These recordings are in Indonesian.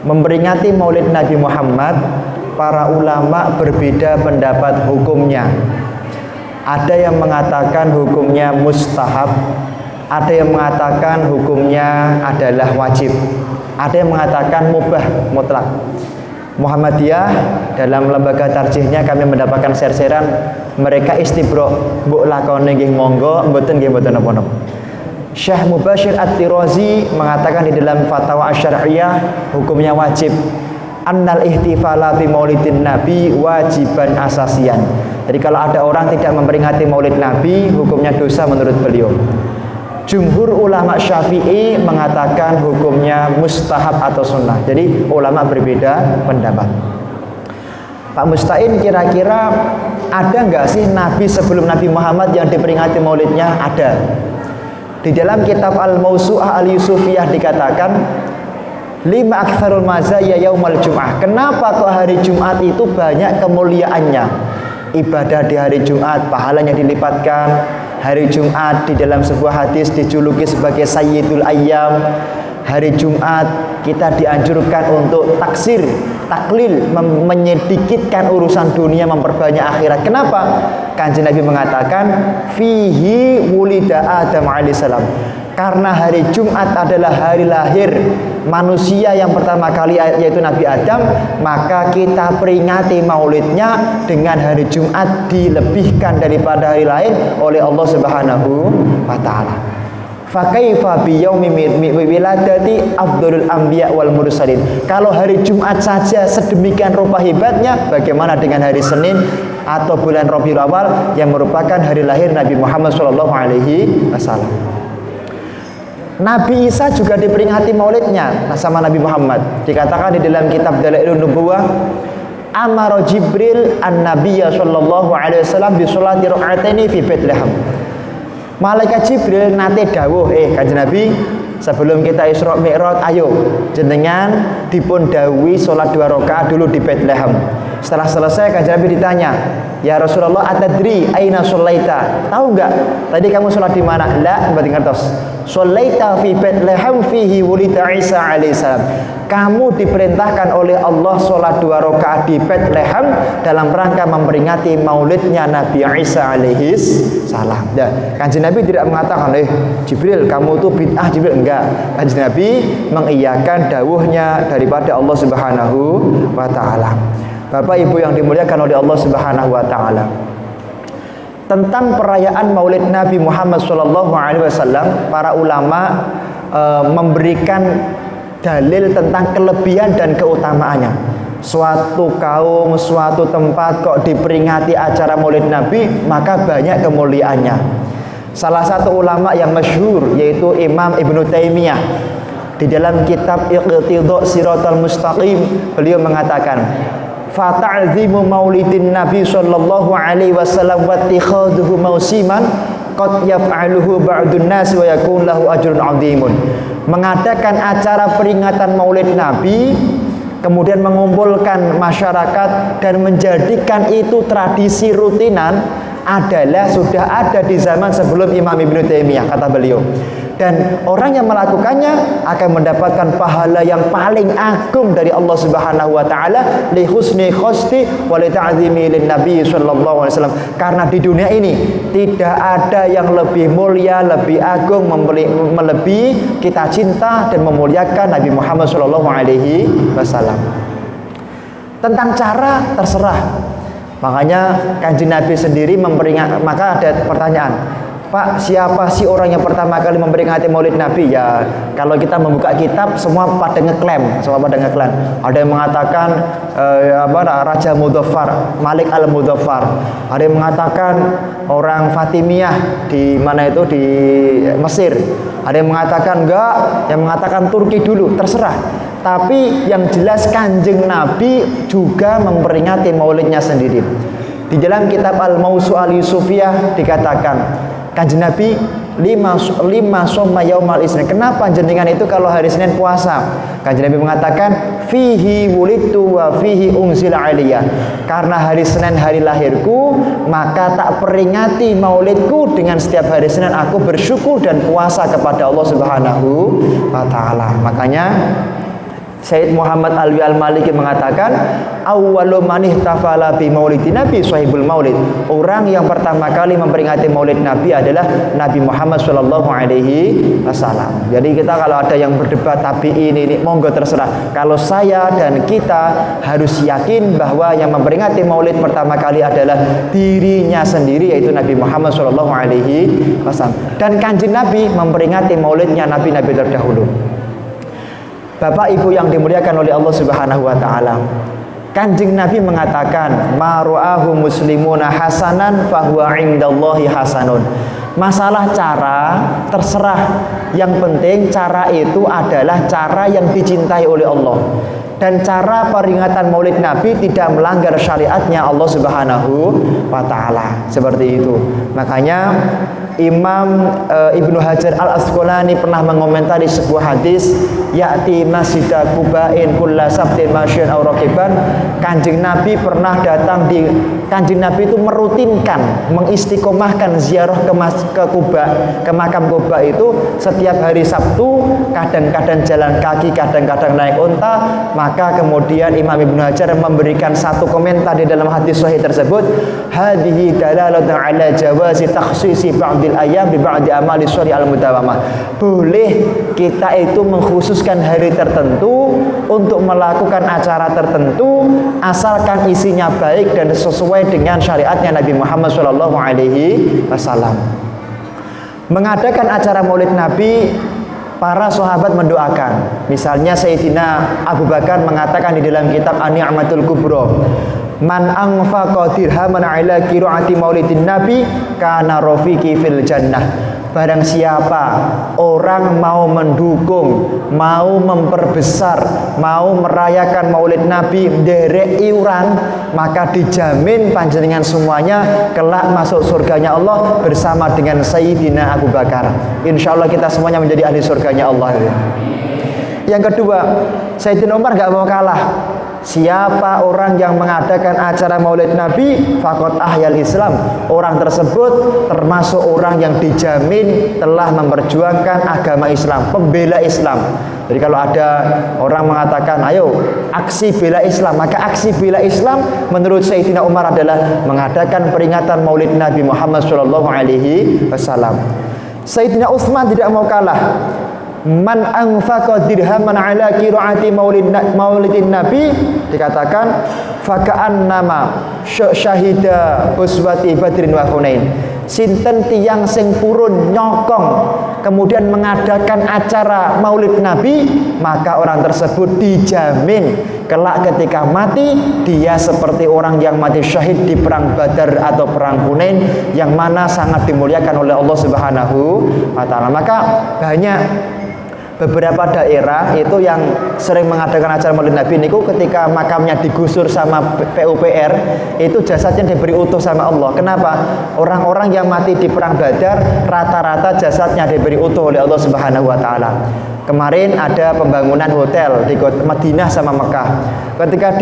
Memperingati Maulid Nabi Muhammad, para ulama berbeda pendapat hukumnya. Ada yang mengatakan hukumnya mustahab, ada yang mengatakan hukumnya adalah wajib, ada yang mengatakan mubah mutlak. Muhammadiyah dalam lembaga tarjihnya kami mendapatkan ser-seran mereka istibro, mbok lakone nggih monggo, mboten nggih mboten napa-napa. Syekh Mubashir At-Tirazi mengatakan di dalam Fatwa Asy-Syar'iyyah hukumnya wajib. Annal ihtifala bi maulidin nabi wajiban asasian. Jadi kalau ada orang tidak memperingati maulid nabi, hukumnya dosa menurut beliau. Jumhur ulama Syafi'i mengatakan hukumnya mustahab atau sunnah. Jadi ulama berbeda pendapat. Pak Mustain, kira-kira ada nggak sih nabi sebelum Nabi Muhammad yang diperingati maulidnya? Ada. Di dalam kitab Al-Mawsu'ah Al-Yusufiyah dikatakan lima aktsarul mazaya yaumal jum'ah. Kenapa kok hari Jumat itu banyak kemuliaannya? Ibadah di hari Jumat pahalanya dilipatkan. Hari Jumat di dalam sebuah hadis dijuluki sebagai Sayyidul Ayyam. Hari Jumat kita dianjurkan untuk taksir, taklil, menyedikitkan urusan dunia, memperbanyak akhirat. Kenapa? Kanjeng Nabi mengatakan fihi wulida Adam alaihissalam. Karena hari Jumat adalah hari lahir manusia yang pertama kali, yaitu Nabi Adam, maka kita peringati maulidnya dengan hari Jumat dilebihkan daripada hari lain oleh Allah Subhanahu wa taala. Fa kaifa bi yaumi wiladati afdhalul anbiya wal mursalin. Kalau hari Jumat saja sedemikian rupa hebatnya, bagaimana dengan hari Senin atau bulan Rabiul Awal yang merupakan hari lahir Nabi Muhammad sallallahu alaihi wasallam. Nabi Isa juga diperingati maulidnya sama Nabi Muhammad. Dikatakan di dalam kitab Dalailun Nubuwah, amara Jibril an-nabiyya sallallahu alaihi wasallam bi sholati rak'ataini fi Bethlehem. Malaikat Jibril nate dawuh, Kanjeng Nabi, sebelum kita Isra Mi'raj, ayo jenengan dipun dawuhi salat 2 rakaat dulu di Bethlehem. Setelah selesai Kanjeng Nabi ditanya, "Ya Rasulullah, atadri aina sholaita?" Tahu enggak tadi kamu sholat di mana? La, berarti ngertos. Sholaita fi Bethlehem fihi wulida Isa alaihissalam. Kamu diperintahkan oleh Allah sholat 2 rakaat di Bethlehem dalam rangka memperingati maulidnya Nabi Isa alaihissalam. Nah, Kanjeng Nabi tidak mengatakan, Jibril kamu tuh bid'ah. Jibril enggak. Kanjeng Nabi mengiyakan dawuhnya daripada Allah Subhanahu wa taala. Bapak Ibu yang dimuliakan oleh Allah Subhanahu wa taala, tentang perayaan Maulid Nabi Muhammad sallallahu alaihi wasallam, para ulama memberikan dalil tentang kelebihan dan keutamaannya. Suatu kaum, suatu tempat kok diperingati acara Maulid Nabi, maka banyak kemuliaannya. Salah satu ulama yang masyhur yaitu Imam Ibnu Taimiyah, di dalam kitab Iqtidha' Shiratal Mustaqim, beliau mengatakan, fata'zimu maulidin Nabi sallallahu alaihi wasallam wa ittikhaduhu mausiman qad yaf'aluhu ba'dun nas wa yakun lahu ajrun 'azimun. Mengadakan acara peringatan Maulid Nabi, kemudian mengumpulkan masyarakat dan menjadikan itu tradisi rutinan adalah sudah ada di zaman sebelum Imam Ibnu Taimiyah, kata beliau. Dan orang yang melakukannya akan mendapatkan pahala yang paling agung dari Allah Subhanahu wa taala, li husni khosti wa li ta'zimi lin nabi sallallahu alaihi wasallam. Karena di dunia ini tidak ada yang lebih mulia, lebih agung, melebihi kita cinta dan memuliakan Nabi Muhammad sallallahu alaihi wasallam. Tentang cara terserah. Makanya Kanjeng Nabi sendiri maka ada pertanyaan, Pak, siapa sih orang yang pertama kali memperingati Maulid Nabi? Ya, kalau kita membuka kitab semua pada ngeklaim. Ada yang mengatakan Raja Mudhaffar, Malik al-Mudhaffar. Ada yang mengatakan orang Fatimiyah di mana itu, di Mesir. Ada yang mengatakan enggak, yang mengatakan Turki dulu, terserah. Tapi yang jelas Kanjeng Nabi juga memperingati maulidnya sendiri. Di dalam kitab Al-Mawsu'ah Al-Yusufiyah dikatakan, Kanjeng Nabi lima soma yaumal isnin. Kenapa jenengan itu kalau hari Senin puasa? Kanjeng Nabi mengatakan fihi wulidtu wa fihi unzila aliyya. Karena hari Senin hari lahirku, maka tak peringati maulidku dengan setiap hari Senin aku bersyukur dan puasa kepada Allah Subhanahu wa taala. Makanya Sayyid Muhammad Alwi Al-Maliki mengatakan, awwalu man ihtafala bi maulidin Nabi sahibul maulid. Orang yang pertama kali memperingati maulid Nabi adalah Nabi Muhammad sallallahu alaihi wasallam. Jadi kita kalau ada yang berdebat tabi'in ini monggo terserah. Kalau saya dan kita harus yakin bahwa yang memperingati maulid pertama kali adalah dirinya sendiri, yaitu Nabi Muhammad sallallahu alaihi wasallam. Dan Kanjeng Nabi memperingati maulidnya nabi-nabi terdahulu. Bapak Ibu yang dimuliakan oleh Allah Subhanahu wa taala, Kanjeng Nabi mengatakan, "Ma ra'ahu muslimuna hasanan fahuwa 'indallahi hasanun." Masalah cara terserah, yang penting cara itu adalah cara yang dicintai oleh Allah. Dan cara peringatan maulid Nabi tidak melanggar syariatnya Allah Subhanahu wa taala. Seperti itu. Makanya Imam Ibnu Hajar Al-Asqalani pernah mengomentari sebuah hadis, ya'ti masjidah Quba'in kulla sabtin masyan aw raqiban. Kanjeng Nabi pernah datang di Kanjeng Nabi itu merutinkan, mengistiqomahkan ziarah ke Quba, ke makam Quba itu setiap hari Sabtu, kadang-kadang jalan kaki, kadang-kadang naik unta. Maka kemudian Imam Ibnu Hajar memberikan satu komentar di dalam hadis sahih tersebut, hadhihi dalalatun ala jawazi takhsisi ba'dil ayam bi ba'di amali sholih al-mudawamah. Boleh kita itu mengkhususkan hari tertentu untuk melakukan acara tertentu asalkan isinya baik dan sesuai dengan syariatnya Nabi Muhammad sallallahu alaihi wasallam. Mengadakan acara maulid Nabi, para sahabat mendoakan. Misalnya Sayyidina Abu Bakar mengatakan di dalam kitab An-Ni'matul Kubra, man anfaqa dirhaman ala qiraati maulidin nabi kana rafiqi fil jannah. Barang siapa orang mau mendukung, mau memperbesar, mau merayakan maulid Nabi derek iuran, maka dijamin panjenengan semuanya kelak masuk surganya Allah bersama dengan Sayyidina Abu Bakar. Insya Allah kita semuanya menjadi ahli surganya Allah. Yang kedua, Sayyidina Umar gak mau kalah. Siapa orang yang mengadakan acara maulid Nabi faqad ahyal Islam, orang tersebut termasuk orang yang dijamin telah memperjuangkan agama Islam, pembela Islam. Jadi kalau ada orang mengatakan ayo aksi bela Islam, maka aksi bela Islam menurut Sayyidina Umar adalah mengadakan peringatan maulid Nabi Muhammad SAW. Sayyidina Utsman tidak mau kalah. Man anfaqa dirhaman ala qiraati maulidin nabi, dikatakan faka'annama syahida uswati badrin wa hunain. Sinten tiyang sing purun nyokong kemudian mengadakan acara maulid nabi, maka orang tersebut dijamin kelak ketika mati dia seperti orang yang mati syahid di perang Badar atau perang Hunain yang mana sangat dimuliakan oleh Allah Subhanahu wa taala. Maka banyak beberapa daerah itu yang sering mengadakan acara maulid Nabi niku ketika makamnya digusur sama PUPR itu jasadnya diberi utuh sama Allah. Kenapa? Orang-orang yang mati di perang Badar rata-rata jasadnya diberi utuh oleh Allah Subhanahu wa taala. Kemarin ada pembangunan hotel di Madinah sama Mekah. Ketika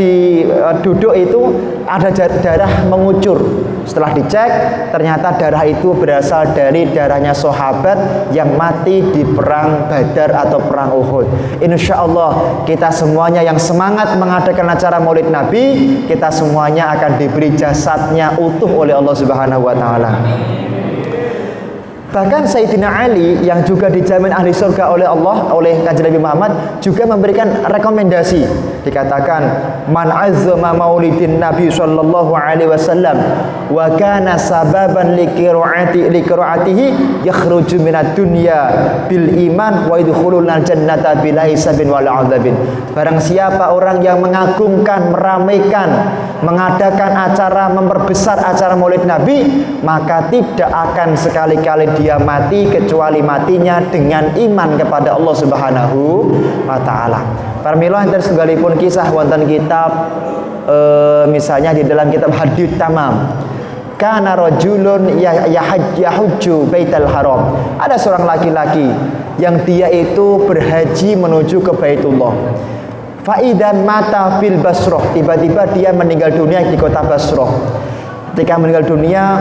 duduk itu ada darah mengucur. Setelah dicek ternyata darah itu berasal dari darahnya sahabat yang mati di perang Badar atau perang Uhud. Insya Allah kita semuanya yang semangat mengadakan acara maulid Nabi, kita semuanya akan diberi jasadnya utuh oleh Allah Subhanahu wa taala. Bahkan Sayyidina Ali yang juga dijamin ahli surga oleh Allah, oleh Kanjeng Nabi Muhammad, juga memberikan rekomendasi. Dikatakan, man azzama maulidin Nabi sallallahu alaihi wasallam wa kana sababan liqiraatihi yakhruju minad dunya bil iman wa yadkhulul jannata bila hisabin wala adzabin. Barang siapa orang yang mengagungkan, meramaikan, mengadakan acara, memperbesar acara maulid Nabi, maka tidak akan sekali-kali dia mati kecuali matinya dengan iman kepada Allah Subhanahu wa taala. Parmila enten setunggalipun kisah wonten kitab misalnya di dalam kitab Hadith Tamam. Kana rajulun yahujju Baitul Haram. Ada seorang laki-laki yang dia itu berhaji menuju ke Baitullah. Faidan mata fil Basrah, tiba-tiba dia meninggal dunia di kota Basrah. Ketika meninggal dunia,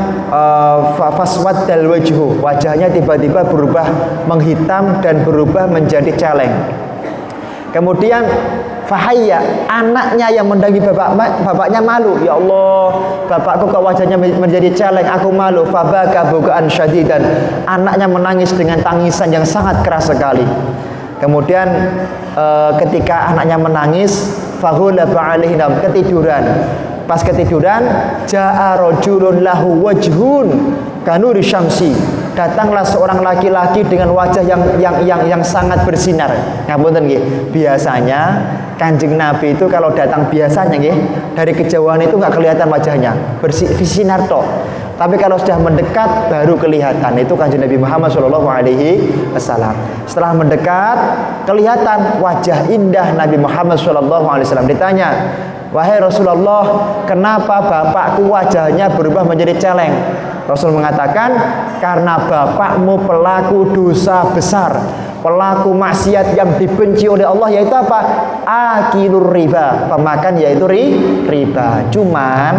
faswaddal wajhu, wajahnya tiba-tiba berubah menghitam dan berubah menjadi celeng. Kemudian Fahayya, anaknya yang mendatangi bapaknya malu. Ya Allah, bapakku kok wajahnya menjadi celeng, aku malu. Fabaka bukaan syadidan. Anaknya menangis dengan tangisan yang sangat keras sekali. Kemudian ketika anaknya menangis, fahulaba alaihi nam, ketiduran. Pas ketiduran, jaa rajulun lahu wajhun kanuri syamsi. Datanglah seorang laki-laki dengan wajah yang sangat bersinar. Ngapunten nggih. Biasanya Kanjeng Nabi itu kalau datang biasanya nggih, dari kejauhan itu enggak kelihatan wajahnya, bersinar tok. Tapi kalau sudah mendekat baru kelihatan. Itu Kanjeng Nabi Muhammad SAW. Setelah mendekat kelihatan wajah indah Nabi Muhammad SAW. Ditanya, wahai Rasulullah, kenapa bapakku wajahnya berubah menjadi celeng? Rasul mengatakan, karena bapakmu pelaku dosa besar, pelaku maksiat yang dibenci oleh Allah, yaitu apa? Akilur riba, pemakan yaitu riba. Cuman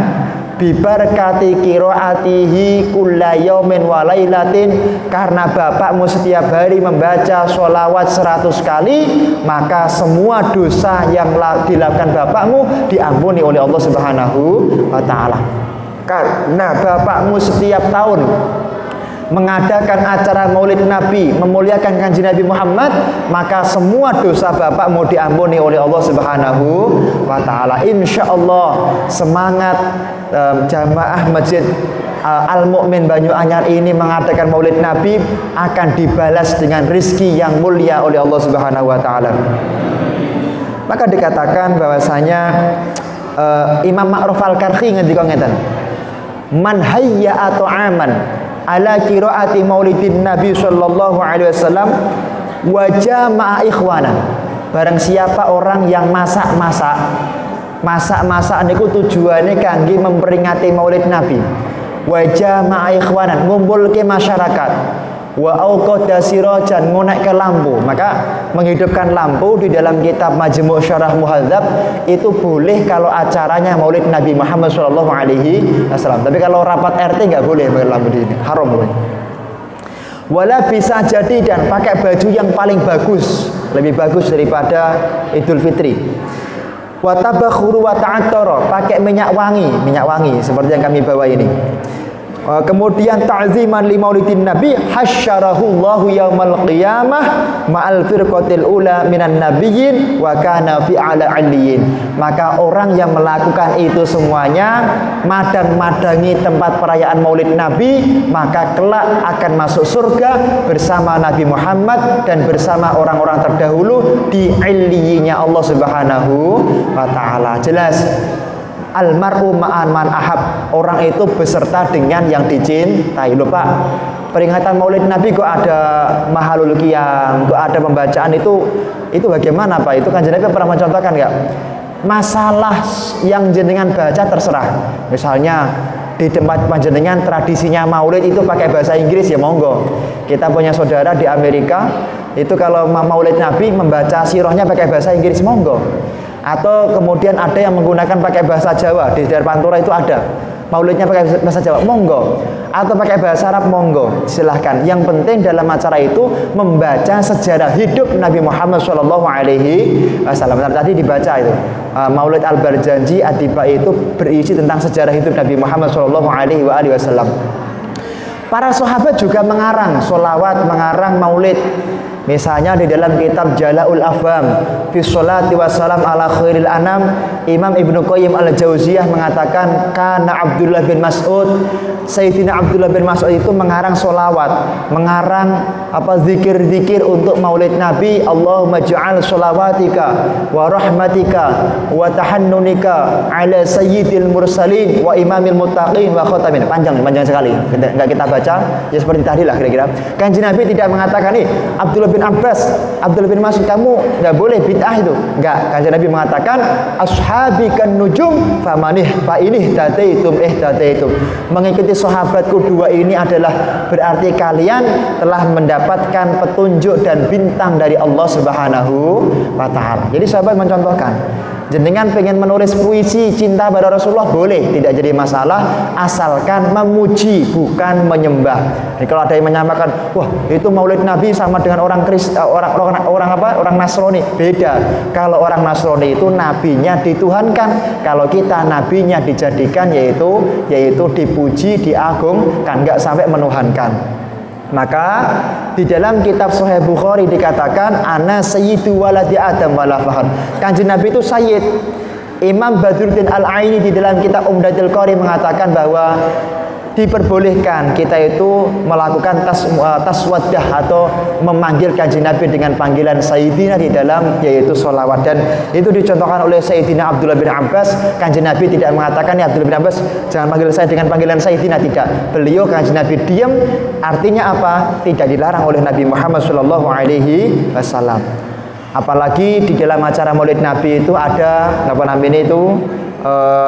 bibarakati qiraatihi kulla yaumin wa lailatin, karena bapakmu setiap hari membaca sholawat 100 kali, maka semua dosa yang dilakukan bapakmu diampuni oleh Allah Subhanahu wa taala. Karena bapakmu setiap tahun mengadakan acara Maulid Nabi, memuliakan Kanjeng Nabi Muhammad, maka semua dosa bapakmu diampuni oleh Allah Subhanahu wa taala. Insyaallah semangat jamaah Masjid Al-Mu'min Banyuanyar ini mengadakan Maulid Nabi akan dibalas dengan rizki yang mulia oleh Allah Subhanahu wa taala. Maka dikatakan bahwasanya Imam Ma'ruf Al-Karhi ngendika ngeten, man hayya atau aman ala qiraati maulidin Nabi sallallahu alaihi wasallam wa jama'a ikhwanan. Barang siapa orang yang masak-masak niku tujuannya kangge memperingati Maulid Nabi. Wa jama'a ikhwanan, ngumpulke masyarakat. Wa auqada sirajan, ngonek ke lampu. Maka menghidupkan lampu di dalam kitab Majmu' Syarah Muhadzab itu boleh kalau acaranya Maulid Nabi Muhammad sallallahu alaihi wasallam. Tapi kalau rapat RT enggak boleh pakai lampu di sini, haram boleh. Wala bisa jadi, dan pakai baju yang paling bagus, lebih bagus daripada Idul Fitri. Wa tabakhuru wa ta'attara, pakai minyak wangi seperti yang kami bawa ini. Kemudian ta'ziman li maulidin Nabi, hasyarahullahu yaumal qiyamah ma'al firqatil ula minan nabiyyin wa kana fi ala aliyyin. Maka orang yang melakukan itu semuanya, madang-madangi tempat perayaan Maulid Nabi, maka kelak akan masuk surga bersama Nabi Muhammad dan bersama orang-orang terdahulu di iliyyinya Allah Subhanahu wa taala. Jelas almar'u ma'an man ahab, orang itu beserta dengan yang dicintai. Loh Pak, peringatan Maulid Nabi kok ada mahalul qiyam, kok ada pembacaan itu bagaimana Pak? Itu kan jenengan pernah mencontohkan enggak? Masalah yang jenengan baca terserah. Misalnya di tempat panjenengan tradisinya Maulid itu pakai bahasa Inggris, ya monggo. Kita punya saudara di Amerika, itu kalau Maulid Nabi membaca sirahnya pakai bahasa Inggris, monggo. Atau kemudian ada yang menggunakan pakai bahasa Jawa, di daerah Pantura itu ada maulidnya pakai bahasa Jawa, monggo. Atau pakai bahasa Arab, monggo, silahkan. Yang penting dalam acara itu membaca sejarah hidup Nabi Muhammad SAW. Tadi dibaca itu Maulid Al-Barjanji Ad-Dibai itu berisi tentang sejarah hidup Nabi Muhammad SAW. Para sahabat juga mengarang sholawat, mengarang maulid. Misalnya di dalam kitab Jala'ul Afham fi sholati wassalam ala khairil anam, Imam Ibnu Qayyim Al-Jauziyah mengatakan, kana Abdullah bin Mas'ud, Sayyidina Abdullah bin Mas'ud itu mengarang sholawat, mengarang zikir-zikir untuk Maulid Nabi. Allahumma ja'al sholawatika wa rahmatika wa tahannunika ala sayyidil mursalin wa imamil muttaqin wa khatamin. Panjang sekali, enggak kita baca, ya seperti tadi lah kira-kira. Kanjeng Nabi tidak mengatakan nih Abdullah bin Abbas, Abdullah bin Mas'ud, kamu nggak boleh bid'ah itu, nggak. Kanjeng Nabi mengatakan ashabi kan nujum famanih fa ini tataitum tataitum, mengikuti sahabatku dua ini adalah berarti kalian telah mendapatkan petunjuk dan bintang dari Allah Subhanahu wa taala. Jadi sahabat mencontohkan, jenengan pengen menulis puisi cinta pada Rasulullah boleh, tidak jadi masalah, asalkan memuji bukan menyembah. Jadi kalau ada yang menyamakan, wah itu Maulid Nabi sama dengan orang orang Nasrani beda. Kalau orang Nasrani itu nabinya dituhankan, kalau kita nabinya dijadikan yaitu dipuji, diagungkan, enggak sampai menuhankan. Maka di dalam kitab Sahih Bukhari dikatakan ana sayyidu waladi Adam wala fakhar. Kanjeng Nabi itu sayyid. Imam Badruddin Al-Aini di dalam kitab Umdatul Qari mengatakan bahwa diperbolehkan kita itu melakukan taswaddah atau memanggil kanjeng Nabi dengan panggilan Sayyidina di dalam yaitu sholawat, dan itu dicontohkan oleh Sayyidina Abdullah bin Abbas. Kanjeng Nabi tidak mengatakan ya Abdullah bin Abbas jangan panggil saya dengan panggilan Sayyidina, tidak. Beliau kanjeng Nabi diam, artinya apa? Tidak dilarang oleh Nabi Muhammad sallallahu alaihi wasallam. Apalagi di dalam acara Maulid Nabi itu ada apa namanya itu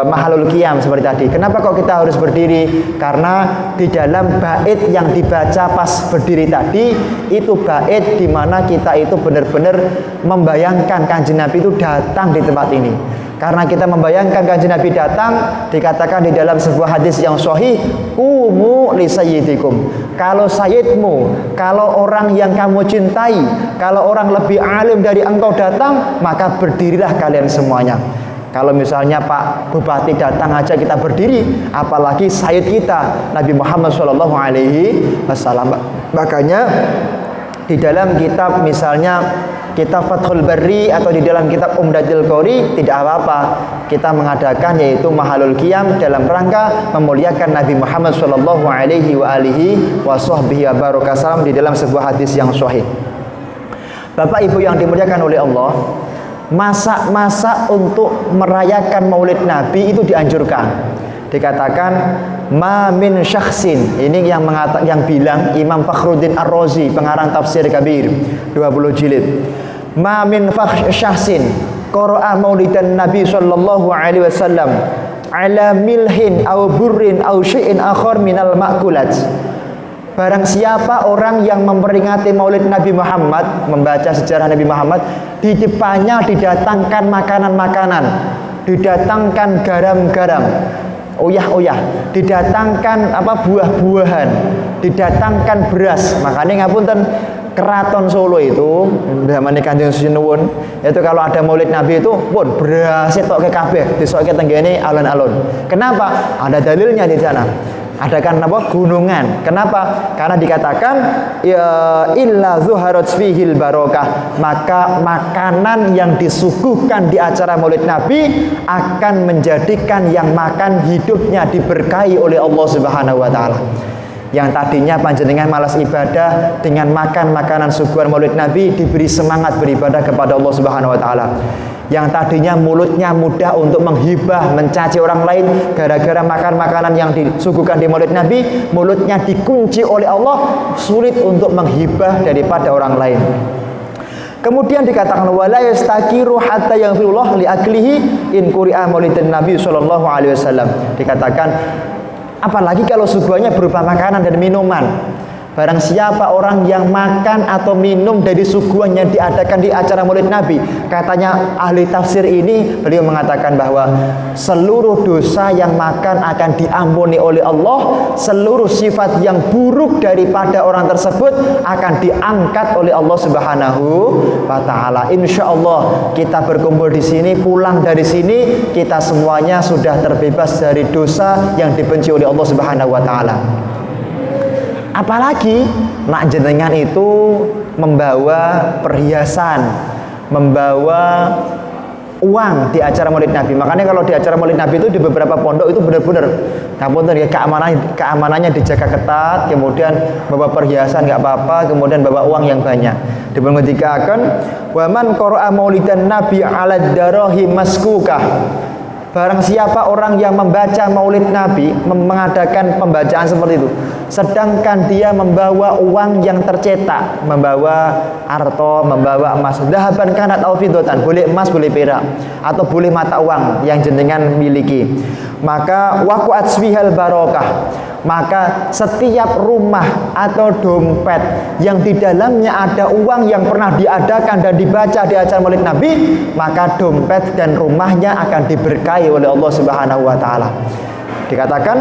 mahalul qiyam seperti tadi. Kenapa kok kita harus berdiri? Karena di dalam bait yang dibaca pas berdiri tadi itu bait di mana kita itu benar-benar membayangkan kanjeng Nabi itu datang di tempat ini. Karena kita membayangkan kanjeng Nabi datang, dikatakan di dalam sebuah hadis yang sahih, "Qumu li sayyidikum." Kalau sayyidmu, kalau orang yang kamu cintai, kalau orang lebih alim dari engkau datang, maka berdirilah kalian semuanya. Kalau misalnya Pak Bupati datang aja kita berdiri, apalagi sayyid kita Nabi Muhammad sallallahu alaihi wasallam. Makanya di dalam kitab misalnya kitab Fathul Bari atau di dalam kitab Umdatul Qari tidak apa-apa kita mengadakan yaitu mahalul qiyam dalam rangka memuliakan Nabi Muhammad sallallahu alaihi wa alihi washabbihi wabarakatuh di dalam sebuah hadis yang sahih. Bapak Ibu yang dimuliakan oleh Allah, masa-masa untuk merayakan Maulid Nabi itu dianjurkan. Dikatakan ma min syakhsin, ini yang bilang Imam Fakhruddin Ar-Razi, pengarang tafsir Kabir 20 jilid. Ma min syakhsin qara'a maulidan Nabi sallallahu alaihi wasallam ala milhin aw burrin aw syai'in akhar minal ma'kulat. Barang siapa orang yang memperingati Maulid Nabi Muhammad, membaca sejarah Nabi Muhammad, di depannya didatangkan makanan-makanan, didatangkan garam-garam, uyah-uyah, didatangkan buah-buahan, didatangkan beras. Makanya ngapunten Keraton Solo itu zaman Kanjeng Sinuwun itu kalau ada Maulid Nabi itu pun beras tok ke kabeh disokke tenggene alun-alun. Kenapa? Ada dalilnya di sana. Ada kan gunungan. Kenapa? Karena dikatakan ya illa zuharat fihil barokah, maka makanan yang disuguhkan di acara Maulid Nabi akan menjadikan yang makan hidupnya diberkahi oleh Allah Subhanahu wa taala. Yang tadinya panjenengan malas ibadah, dengan makan makanan suguhan Maulid Nabi diberi semangat beribadah kepada Allah Subhanahu wa taala. Yang tadinya mulutnya mudah untuk menghibah, mencaci orang lain, gara-gara makan makanan yang disuguhkan di Maulid Nabi, mulutnya dikunci oleh Allah, sulit untuk menghibah daripada orang lain. Kemudian dikatakan wala yastakiru hatta yaghfirullah li aklihi in quri'a maulidan Nabi sallallahu alaihi wasallam. Dikatakan apalagi kalau suguhannya berupa makanan dan minuman. Barang siapa orang yang makan atau minum dari suguhan yang diadakan di acara Maulid Nabi, katanya ahli tafsir ini, beliau mengatakan bahwa seluruh dosa yang makan akan diampuni oleh Allah, seluruh sifat yang buruk daripada orang tersebut akan diangkat oleh Allah Subhanahu wa taala. Insyaallah kita berkumpul di sini, pulang dari sini kita semuanya sudah terbebas dari dosa yang dibenci oleh Allah Subhanahu wa taala. Apalagi nak jenengan itu membawa perhiasan, membawa uang di acara Maulid Nabi. Makanya kalau di acara Maulid Nabi itu di beberapa pondok itu benar-benar ya keamanannya dijaga ketat, kemudian bawa perhiasan nggak apa-apa, kemudian bawa uang yang banyak. Dibangkitkan waman qara'a maulidan Nabi 'ala darahim maskukah. Barang siapa orang yang membaca Maulid Nabi, mengadakan pembacaan seperti itu, sedangkan dia membawa uang yang tercetak, membawa arto, membawa emas, dahaban kanat au fiddatan, boleh emas, boleh perak, atau boleh mata uang yang jenengan miliki, maka waqa'at fihal barokah, maka setiap rumah atau dompet yang di dalamnya ada uang yang pernah diadakan dan dibaca di acara Maulid Nabi, maka dompet dan rumahnya akan diberkahi oleh Allah Subhanahu wa taala. Dikatakan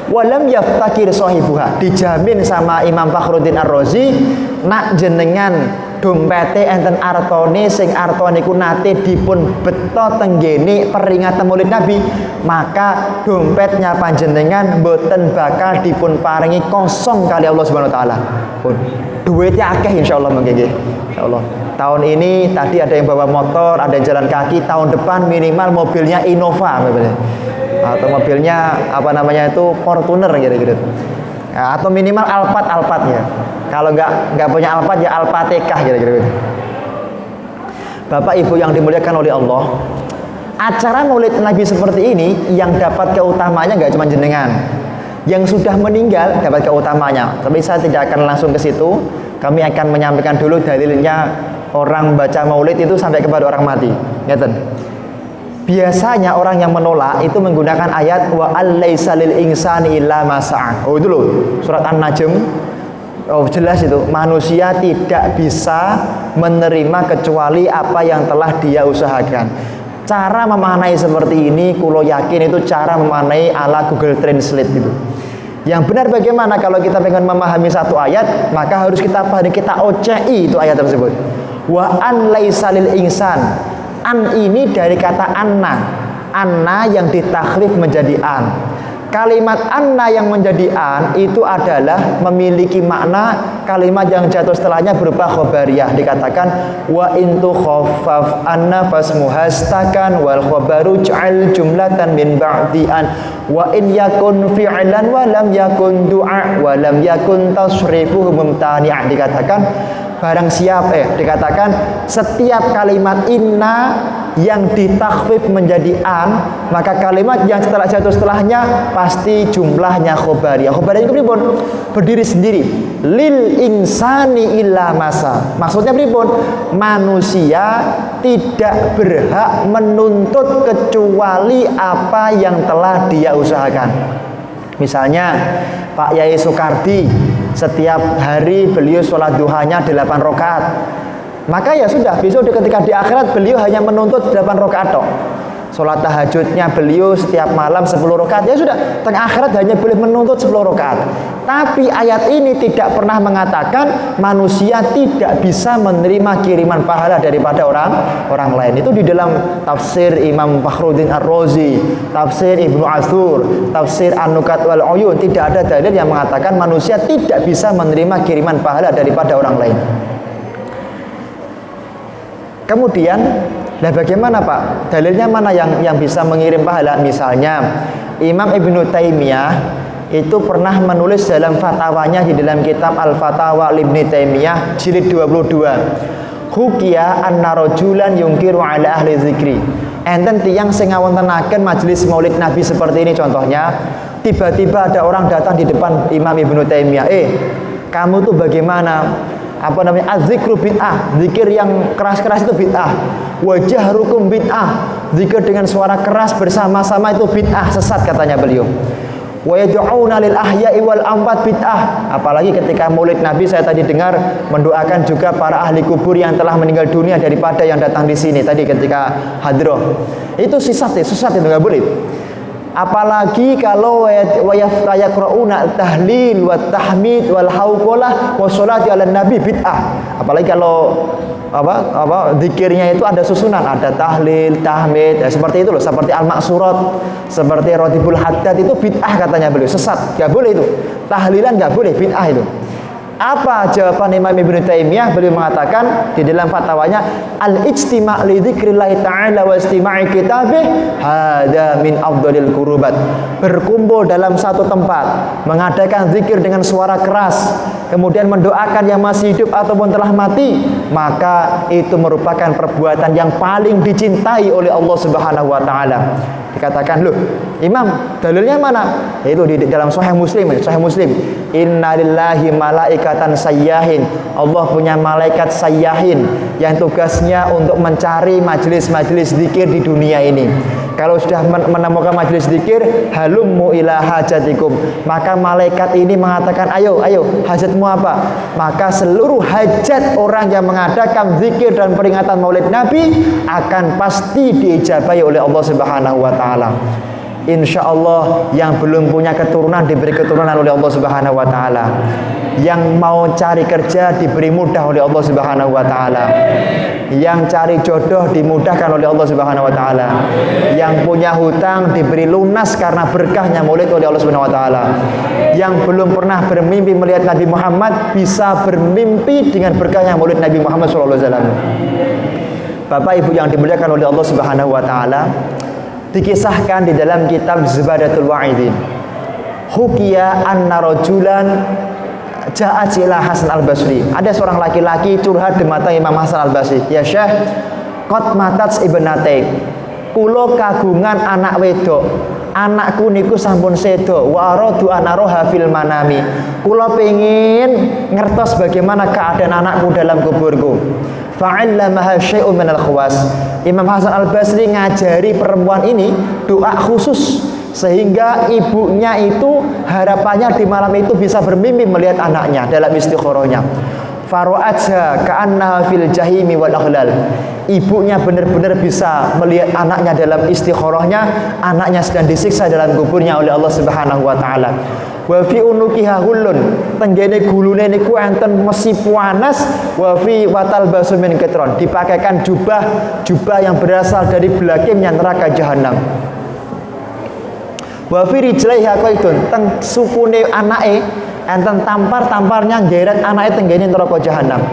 walam yaftakir sahibuha. Dijamin sama Imam Fakhruddin Ar-Razi, nak jenengan dompete enten artone sing artone niku nate dipun beto tenggene peringatan Maulid Nabi, maka dompetnya panjenengan mboten bakal dipun paringi kosong kali Allah Subhanahu wa taala. Pun duitnya akeh insyaallah mangke nggih. Insyaallah. Tahun ini tadi ada yang bawa motor, ada yang jalan kaki, tahun depan minimal mobilnya Innova atau mobilnya apa namanya itu Fortuner gitu-gitu. Nah, atau minimal Alphard ya. Kalau nggak punya Alphard ya Alphatekah gitu-gitu. Bapak Ibu yang dimuliakan oleh Allah, acara Maulid Nabi seperti ini yang dapat keutamanya nggak cuma jenengan, yang sudah meninggal dapat keutamanya. Tapi saya tidak akan langsung ke situ. Kami akan menyampaikan dulu dalilnya orang baca Maulid itu sampai kepada orang mati. Ngeten. Biasanya orang yang menolak itu menggunakan ayat wa allaisa lil insani illa ma sa'a. Oh itu loh, surat An-Najm. Oh jelas itu, manusia tidak bisa menerima kecuali apa yang telah dia usahakan. Cara memaknai seperti ini, kulo yakin itu cara memaknai ala Google Translate gitu. Yang benar bagaimana kalau kita pengen memahami satu ayat, maka harus kita pahami, kita OCI itu ayat tersebut. Wa an laisa lil insan. An ini dari kata anna yang ditahrif menjadi an. Kalimat anna yang menjadi an itu adalah memiliki makna kalimat yang jatuh setelahnya berupa khobariyah. Dikatakan wa intu khaffaf anna fasmuhastakan wal khabaru ja'al jumlatan min ba'di an wa in yakun fi'lan wa lam yakun du'a wa lam yakun tasrifuhu mumtani'ah. Dikatakan barang siapa dikatakan setiap kalimat inna yang ditakhfif menjadi an, maka kalimat yang setelah jatuh setelahnya pasti jumlahnya khobariyah. Khobariyah itu pripun? Berdiri sendiri. Lil insani illa masa. Maksudnya pripun? Manusia tidak berhak menuntut kecuali apa yang telah dia usahakan. Misalnya Pak Yai Soekardi, setiap hari beliau sholat duhanya 8 rakaat. Maka ya sudah, besok ketika di akhirat beliau hanya menuntut 8 rakaat tok. Sholat tahajudnya beliau setiap malam 10 rakaat. Ya sudah, tengah akhirat hanya boleh menuntut 10 rakaat. Tapi ayat ini tidak pernah mengatakan manusia tidak bisa menerima kiriman pahala daripada orang lain. Itu di dalam tafsir Imam Fakhruddin Ar-Razi, tafsir Ibnu Athur, tafsir An-Nukat wal Uyun, tidak ada dalil yang mengatakan manusia tidak bisa menerima kiriman pahala daripada orang lain. Kemudian, nah bagaimana Pak? Dalilnya mana yang bisa mengirim pahala? Misalnya Imam Ibnu Taimiyah itu pernah menulis dalam fatwanya di dalam kitab Al-Fatawa Ibnu Taimiyah jilid 22. Hukia anna rajulan yungkiru ala ahli zikri. Enten tiyang sing ngawontenaken majelis Maulid Nabi seperti ini contohnya, tiba-tiba ada orang datang di depan Imam Ibnu Taimiyah, kamu tuh bagaimana? Apa namanya? Az-zikru bid'ah. Zikir yang keras-keras itu bid'ah. Wajah rukum bid'ah. Zikir dengan suara keras bersama-sama itu bid'ah, sesat katanya beliau. Wa yad'una lil ahya'i wal amwat bid'ah. Apalagi ketika Maulid Nabi saya tadi dengar mendoakan juga para ahli kubur yang telah meninggal dunia daripada yang datang di sini tadi ketika hadroh. Itu sesat itu enggak boleh. Apalagi kalau yaqra'una tahlil wa tahmid wal hauqalah wa sholati ala nabi bid'ah. Apalagi kalau zikirnya itu ada susunan, ada tahlil, tahmid, ya, seperti itu loh, seperti al-maksurat, seperti Radibul Haddad itu bid'ah katanya beliau, sesat, enggak boleh itu. Tahlilan enggak boleh, bid'ah itu. Apa jawaban Imam Ibnu Taimiyah? Beliau mengatakan di dalam fatwanya, al-ijtima' li dzikrillah ta'ala wa istima'i kitabih hada min afdhalil qurubat. Berkumpul dalam satu tempat, mengadakan zikir dengan suara keras, kemudian mendoakan yang masih hidup ataupun telah mati, maka itu merupakan perbuatan yang paling dicintai oleh Allah Subhanahu wa taala. Dikatakan, loh Imam, dalilnya mana? Itu di dalam Sahih Muslim. Innalillahi malaikatan sayyahin. Allah punya malaikat sayyahin yang tugasnya untuk mencari majelis-majelis zikir di dunia ini. Kalau sudah menemukan majelis zikir, halummu ila hajatikum, maka malaikat ini mengatakan, ayo hajatmu apa? Maka seluruh hajat orang yang mengadakan zikir dan peringatan Maulid Nabi akan pasti diijabahi oleh Allah Subhanahu wa taala. insya Allah yang belum punya keturunan diberi keturunan oleh Allah Subhanahu wa taala. Yang mau cari kerja diberi mudah oleh Allah Subhanahu wa taala. Yang cari jodoh dimudahkan oleh Allah Subhanahu wa taala. Yang punya hutang diberi lunas karena berkahnya maulid oleh Allah Subhanahu wa taala. Yang belum pernah bermimpi melihat Nabi Muhammad bisa bermimpi dengan berkahnya maulid Nabi Muhammad sallallahu alaihi wasallam. Bapak Ibu yang dimuliakan oleh Allah Subhanahu wa taala, dikisahkan di dalam kitab Zubadatul Wa'idin. Hukiya anna rajulan ja'at ila Hasan al-Basri. Ada seorang laki-laki curhat di mata Imam Hasan al-Basri. Ya Syekh, qad matat ibnatik. Kula kagungan anak wedok. Anakku niku sampun sedo. Wa aradu anaroha fil manami. Kula pengin ngertos bagaimana keadaan anakku dalam kuburku. Fa'allamaha syai'un minal khawas. Imam Hasan al-Basri ngajari perempuan ini doa khusus sehingga ibunya itu harapannya di malam itu bisa bermimpi melihat anaknya dalam istikharahnya. Faro'atha ka'annaha fil jahimi wal aghlal. Ibunya benar-benar bisa melihat anaknya dalam istikharahnya, anaknya sedang disiksa dalam kuburnya oleh Allah Subhanahu wa taala. Wa fi unukiha hullun, tenggene gulune niku enten mesi panas, wa fi watal basumin ketron, dipakaikan jubah yang berasal dari belakangnya neraka jahanam. Wa fi rijlaiha qaidun, teng sukune anake enten tampar-tamparnya nggeret anake tenggene neraka jahanam.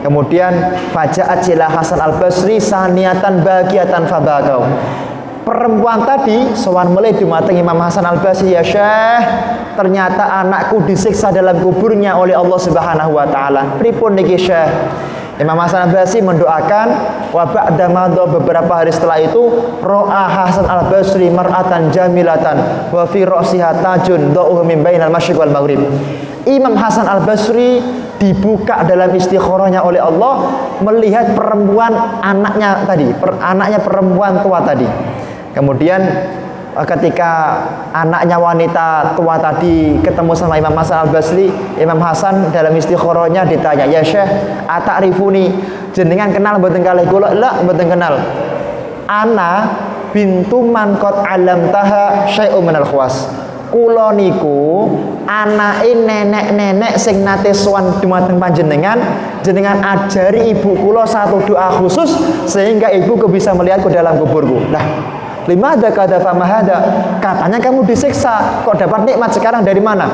Kemudian faja'at ila Hasan al-Basri saniatan bagiatan fabakau. Perempuan tadi sowan meleh dumateng Imam Hasan al-Basri, ya Syekh, ternyata anakku disiksa dalam kuburnya oleh Allah Subhanahu wa taala. Pripun niki Syekh? Imam Hasan al-Basri mendoakan, wa ba'da madha, beberapa hari setelah itu, ra'a Hasan al-Basri mar'atan jamilatan wa fi ra'siha tajun da'uhu min bainal masyriq wal maghrib. Imam Hasan al-Basri dibuka dalam istikharahnya oleh Allah melihat perempuan anaknya tadi, anaknya perempuan tua tadi. Kemudian ketika anaknya wanita tua tadi ketemu sama Imam Hasan al-Basri, Imam Hasan dalam istikharahnya ditanya, ya Syekh, ata'rifuni, jenengan kenal mboten kalih kula? La, mboten kenal. Ana bintu man qad alamtaha syai'un minal khawas. Kula niku anake nenek-nenek sing nate sowan dumateng panjenengan, jenengan ajari ibu kula satu doa khusus sehingga ibu bisa melihatku dalam kuburku. Nah, limadza kada famahada? Katanya kamu disiksa, kok dapat nikmat sekarang dari mana?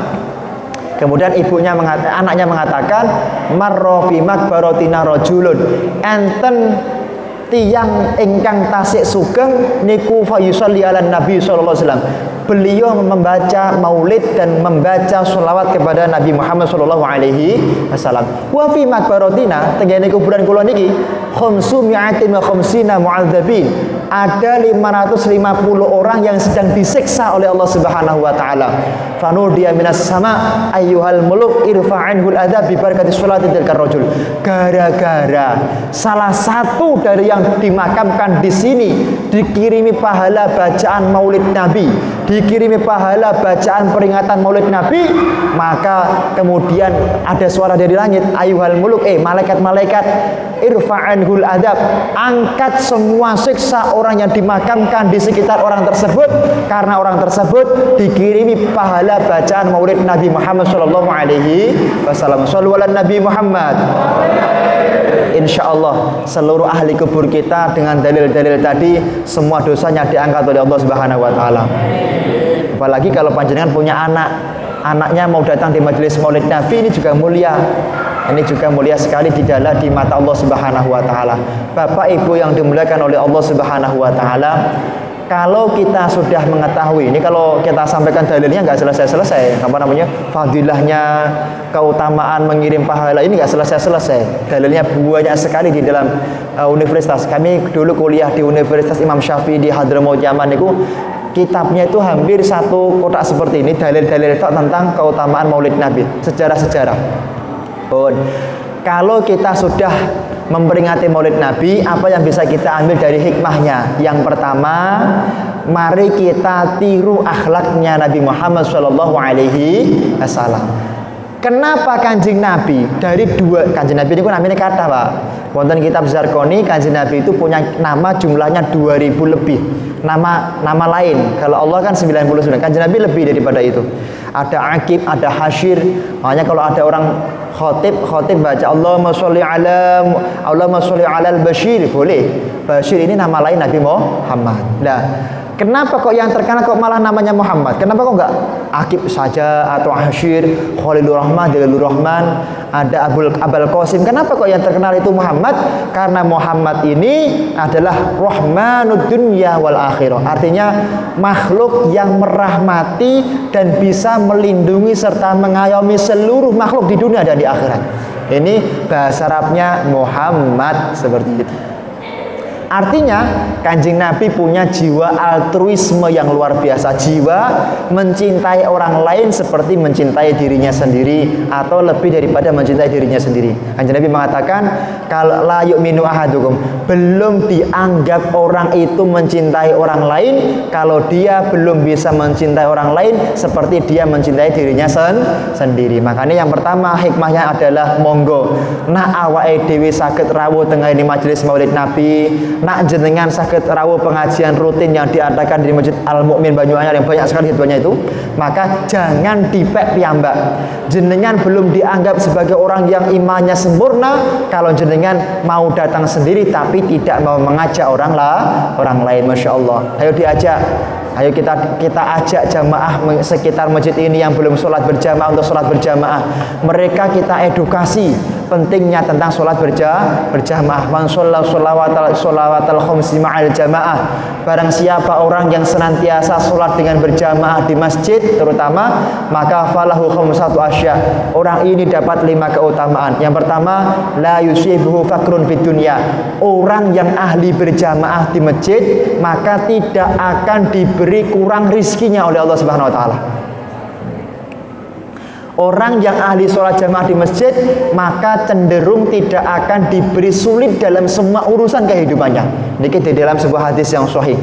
Kemudian anaknya mengatakan, marra fi makbaratina rajulun, enten tiyang ingkang tasik sugeng niku fa yusolli ala Nabi sallallahu alaihi wasallam. Beliau membaca maulid dan membaca sholawat kepada Nabi Muhammad sallallahu alaihi wasallam. Wa fi makbaratina, tengene kuburan kula niki, khamsumi'atin wa khamsina mu'adzabin. Ada 550 orang yang sedang disiksa oleh Allah Subhanahu wa taala. Fanudiya minas sama ayyuhal muluk irfa'anhul adzab bi barakati sholati tilkar rajul. Gara-gara salah satu dari yang dimakamkan di sini dikirimi pahala bacaan maulid Nabi, dikirimi pahala bacaan peringatan maulid Nabi, maka kemudian ada suara dari langit, ayyuhal muluk, malaikat-malaikat, irfa'anhul adzab, angkat semua siksa orang yang dimakamkan di sekitar orang tersebut, karena orang tersebut dikirimi pahala bacaan maulid Nabi Muhammad sallallahu alaihi wasallam. Shallu ala Nabi Muhammad. Insyaallah seluruh ahli kubur kita dengan dalil-dalil tadi semua dosanya diangkat oleh Allah Subhanahu wa taala. Apalagi kalau panjenengan punya anaknya mau datang di majelis maulid Nabi, ini juga mulia. Ini juga mulia sekali di mata Allah Subhanahu wa taala. Bapak Ibu yang dimuliakan oleh Allah Subhanahu wa taala, kalau kita sudah mengetahui, ini kalau kita sampaikan dalilnya nggak selesai-selesai, fadilahnya, keutamaan mengirim pahala ini nggak selesai-selesai. Dalilnya banyak sekali di dalam universitas. Kami dulu kuliah di Universitas Imam Syafi'i di Hadramaut Yaman itu, kitabnya itu hampir satu kotak seperti ini, dalil-dalil tentang keutamaan maulid Nabi, sejarah-sejarah. Kalau kita sudah memperingati maulid Nabi, apa yang bisa kita ambil dari hikmahnya? Yang pertama, mari kita tiru akhlaknya Nabi Muhammad sallallahu alaihi wasallam. Kenapa Kanjeng Nabi dari dua Kanjeng Nabi ini namanya kata Pak. Wonten kitab Zarqoni, Kanjeng Nabi itu punya nama jumlahnya 2000 lebih. Nama lain. Kalau Allah kan 99. Kanjeng Nabi lebih daripada itu. Ada Aqib, ada Hasyir. Makanya kalau ada orang khotib baca Allahumma sholli alal Bashir, boleh. Bashir ini nama lain Nabi Muhammad. Nah, kenapa kok yang terkenal kok malah namanya Muhammad? Kenapa kok enggak Aqib saja atau Hasyir, Khalilur Rahman, Jalilur Rahman, ada Abul Qasim? Kenapa kok yang terkenal itu Muhammad? Karena Muhammad ini adalah rahmanud dunya wal akhirah. Artinya makhluk yang merahmati dan bisa melindungi serta mengayomi seluruh makhluk di dunia dan di akhirat. Ini bahasa Arabnya Muhammad, seperti itu. Artinya Kanjeng Nabi punya jiwa altruisme yang luar biasa, jiwa mencintai orang lain seperti mencintai dirinya sendiri atau lebih daripada mencintai dirinya sendiri. Kanjeng Nabi mengatakan, kalau la yu'minu ahadukum, belum dianggap orang itu mencintai orang lain kalau dia belum bisa mencintai orang lain seperti dia mencintai dirinya sendiri. Makanya yang pertama hikmahnya adalah monggo nak awake dhewe saged rawuh tengah ini majelis Maulid Nabi, nak jenengan sakit rawuh pengajian rutin yang diadakan di Masjid Al Mukmin Banyuanyar yang banyak sekali hitbahnya itu, maka jangan dipek piyambak. Jenengan belum dianggap sebagai orang yang imannya sempurna kalau jenengan mau datang sendiri tapi tidak mau mengajak orang lain. Masya Allah. Ayo diajak. Ayo kita ajak jamaah sekitar masjid ini yang belum sholat berjamaah untuk sholat berjamaah. Mereka kita edukasi pentingnya tentang sholat berjamaah. Man sholla sholawatal khamsi ma'al jamaah. Barang siapa orang yang senantiasa sholat dengan berjamaah di masjid terutama, maka falahu khamsatu asya. Orang ini dapat 5 keutamaan. Yang pertama, la yusibuhu fakrun fid dunya. Orang yang ahli berjamaah di masjid maka tidak akan diberi kurang rizkinya oleh Allah Subhanahu wa taala. Orang yang ahli sholat jamaah di masjid maka cenderung tidak akan diberi sulit dalam semua urusan kehidupannya. Ini di dalam sebuah hadis yang sahih.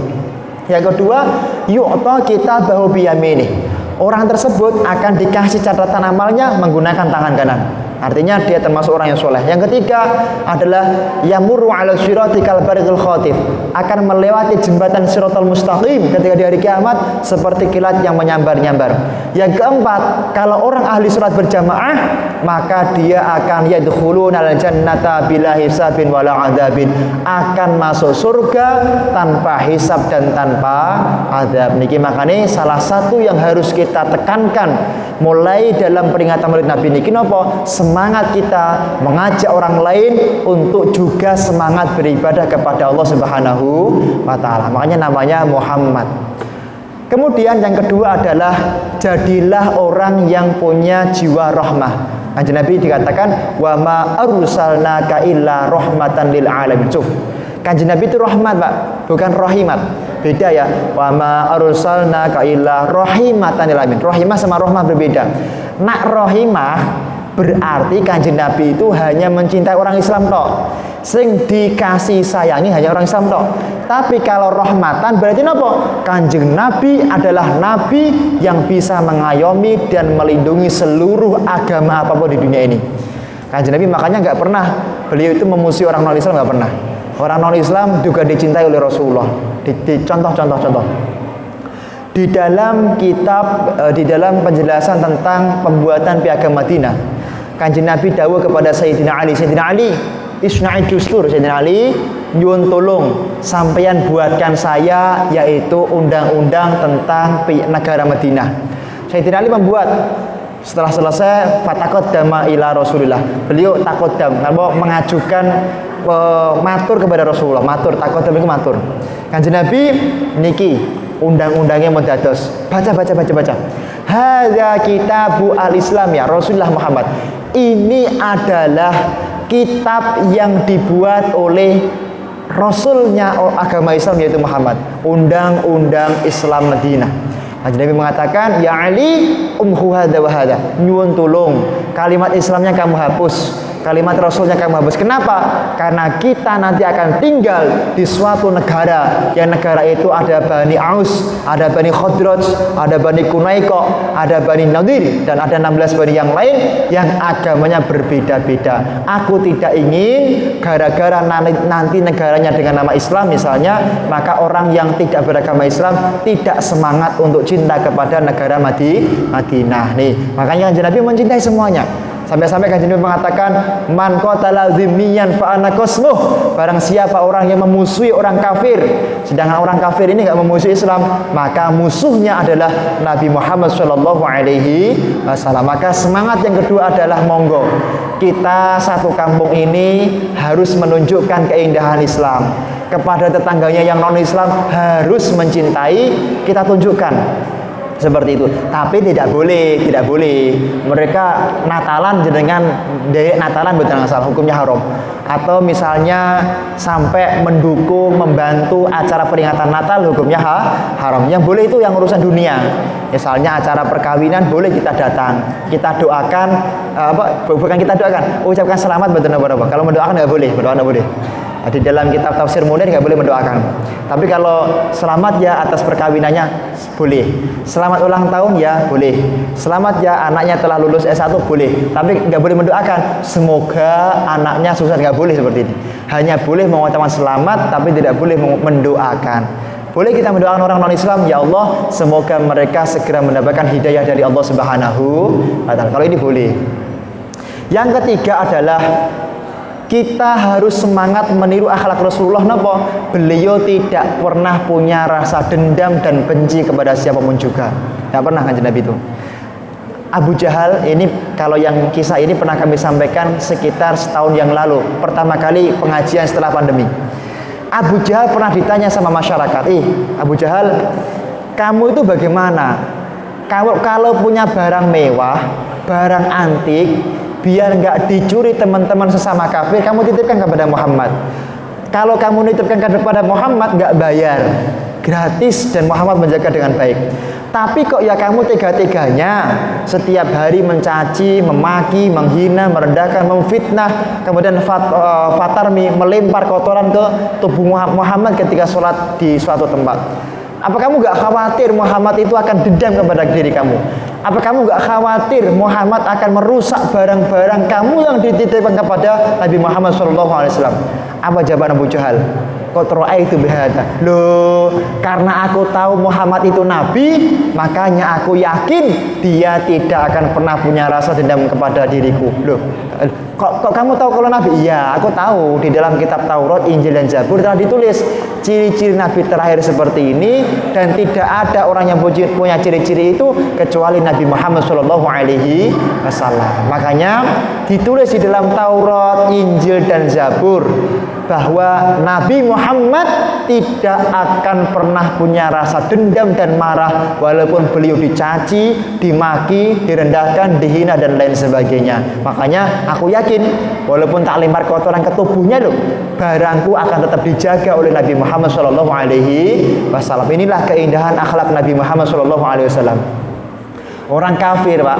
Yang kedua, yu'ta kitabahu biyaminih. Orang tersebut akan dikasih catatan amalnya menggunakan tangan kanan. Artinya dia termasuk orang yang soleh. Yang ketiga adalah yamurru ala sirati kal bariqil khatif, akan melewati jembatan siratal mustaqim ketika di hari kiamat seperti kilat yang menyambar-nyambar. Yang keempat, kalau orang ahli salat berjamaah maka dia akan yadkhulunal jannata bila hisabin wala adzabin, akan masuk surga tanpa hisab dan tanpa azab. Niki makanya salah satu yang harus kita tekankan mulai dalam peringatan Maulid Nabi niki napa? Semangat kita mengajak orang lain untuk juga semangat beribadah kepada Allah Subhanahu wa taala. Makanya namanya Muhammad. Kemudian yang kedua adalah jadilah orang yang punya jiwa rahmah. Kanjeng Nabi dikatakan wa ma arsalnaka illa rahmatan lil alamin. Kanjeng Nabi itu rahmat, Pak, bukan rahimat. Beda ya. Wa ma arsalnaka illa rahimatan lil alamin. Rahimah sama rahmah berbeda. Nak rahimah berarti Kanjeng Nabi itu hanya mencintai orang Islam tok. Sing dikasih sayangi hanya orang Islam tok. Tapi kalau rahmatan berarti apa? Kanjeng Nabi adalah nabi yang bisa mengayomi dan melindungi seluruh agama apapun di dunia ini. Kanjeng Nabi makanya nggak pernah beliau itu memusuhi orang non Islam, nggak pernah. Orang non Islam juga dicintai oleh Rasulullah. Contoh. Di dalam kitab, di dalam penjelasan tentang pembuatan piagam Madinah, Kanjeng Nabi dawuh kepada Sayyidina Ali, isna'i dustur, Sayyidina Ali, nyuwun tolong sampeyan buatkan saya yaitu undang-undang tentang negara Madinah. Sayyidina Ali membuat. Setelah selesai fataqaddama ila Rasulillah. Beliau taqaddam, mengajukan matur kepada Rasulullah. Taqaddam itu matur. Kanjeng Nabi niki undang-undangnya mau dados. Baca. Hadza kitabu al-Islam ya Rasulullah Muhammad. Ini adalah kitab yang dibuat oleh Rasulnya agama Islam yaitu Muhammad. Undang-undang Islam Madinah. Kanjeng Nabi mengatakan, ya Ali umhu hadza wa hadza. Nyuwun tulung kalimat Islamnya kamu hapus. kalimat Rasulnya kamu hapus. Kenapa? Karena kita nanti akan tinggal di suatu negara, yang negara itu ada Bani Aus, ada Bani Khadraj, ada Bani Kunaiko, ada Bani Nadir, dan ada 16 Bani yang lain yang agamanya berbeda-beda. Aku tidak ingin gara-gara nanti negaranya dengan nama Islam misalnya, maka orang yang tidak beragama Islam tidak semangat untuk cinta kepada negara Madinah. Nih, makanya Kanjeng Nabi mencintai semuanya. Sampai-sampai Kanjeng Nabi mengatakan, man qatala dzimmiyan fa ana qasmuh. Barang siapa orang yang memusuhi orang kafir, sedangkan orang kafir ini enggak memusuhi Islam, maka musuhnya adalah Nabi Muhammad sallallahu alaihi wasallam. Maka semangat yang kedua adalah monggo kita satu kampung ini harus menunjukkan keindahan Islam. Kepada tetangganya yang non-Islam harus mencintai, kita tunjukkan seperti itu. Tapi tidak boleh mereka Natalan jenengan dek Natalan betul salah, hukumnya haram. Atau misalnya sampai mendukung, membantu acara peringatan Natal, hukumnya haram. Yang boleh itu yang urusan dunia. Misalnya acara perkawinan boleh kita datang, kita doakan, bukan kita doakan, ucapkan selamat betul. Kalau mendoakan nggak boleh, mendoakan nggak boleh. Di dalam kitab tafsir Munir nggak boleh mendoakan. Tapi kalau selamat ya atas perkawinannya boleh. Selamat ulang tahun ya boleh. Selamat ya anaknya telah lulus S1 boleh. Tapi nggak boleh mendoakan semoga anaknya sukses, nggak boleh seperti ini. Hanya boleh mengucapkan selamat tapi tidak boleh mendoakan. Boleh kita mendoakan orang non-Islam, ya Allah semoga mereka segera mendapatkan hidayah dari Allah Subhanahu wa taala. Kalau ini boleh. Yang ketiga adalah kita harus semangat meniru akhlak Rasulullah. Napa? Beliau tidak pernah punya rasa dendam dan benci kepada siapapun juga. Tidak pernah Kanjeng Nabi itu. Abu Jahal ini, kalau yang kisah ini pernah kami sampaikan sekitar setahun yang lalu, pertama kali pengajian setelah pandemi. Abu Jahal pernah ditanya sama masyarakat, Abu Jahal, kamu itu bagaimana? Kalau punya barang mewah, barang antik, biar nggak dicuri teman-teman sesama kafir, kamu titipkan kepada Muhammad. Kalau kamu nitipkan kepada Muhammad nggak bayar, gratis, dan Muhammad menjaga dengan baik. Tapi kok ya kamu tega-teganya setiap hari mencaci, memaki, menghina, merendahkan, memfitnah, kemudian fatarmi, melempar kotoran ke tubuh Muhammad ketika sholat di suatu tempat. Apa kamu gak khawatir Muhammad itu akan dendam kepada diri kamu? Apa kamu gak khawatir Muhammad akan merusak barang-barang kamu yang dititipkan kepada Nabi Muhammad SAW? Apa jawaban Abu Jahal? Qatra'aitu bihadza. Loh, karena aku tahu Muhammad itu nabi, makanya aku yakin dia tidak akan pernah punya rasa dendam kepada diriku. Loh, kok kamu tahu kalau nabi? Iya, aku tahu. Di dalam kitab Taurat, Injil dan Zabur telah ditulis ciri-ciri nabi terakhir seperti ini, dan tidak ada orang yang punya ciri-ciri itu kecuali Nabi Muhammad SAW. Makanya ditulis di dalam Taurat, Injil dan Zabur bahwa Nabi Muhammad tidak akan pernah punya rasa dendam dan marah walaupun beliau dicaci, dimaki, direndahkan, dihina dan lain sebagainya. Makanya aku yakin walaupun tak lempar kotoran ke tubuhnya loh, barangku akan tetap dijaga oleh Nabi Muhammad SAW. Inilah keindahan akhlak Nabi Muhammad SAW. Orang kafir, Pak,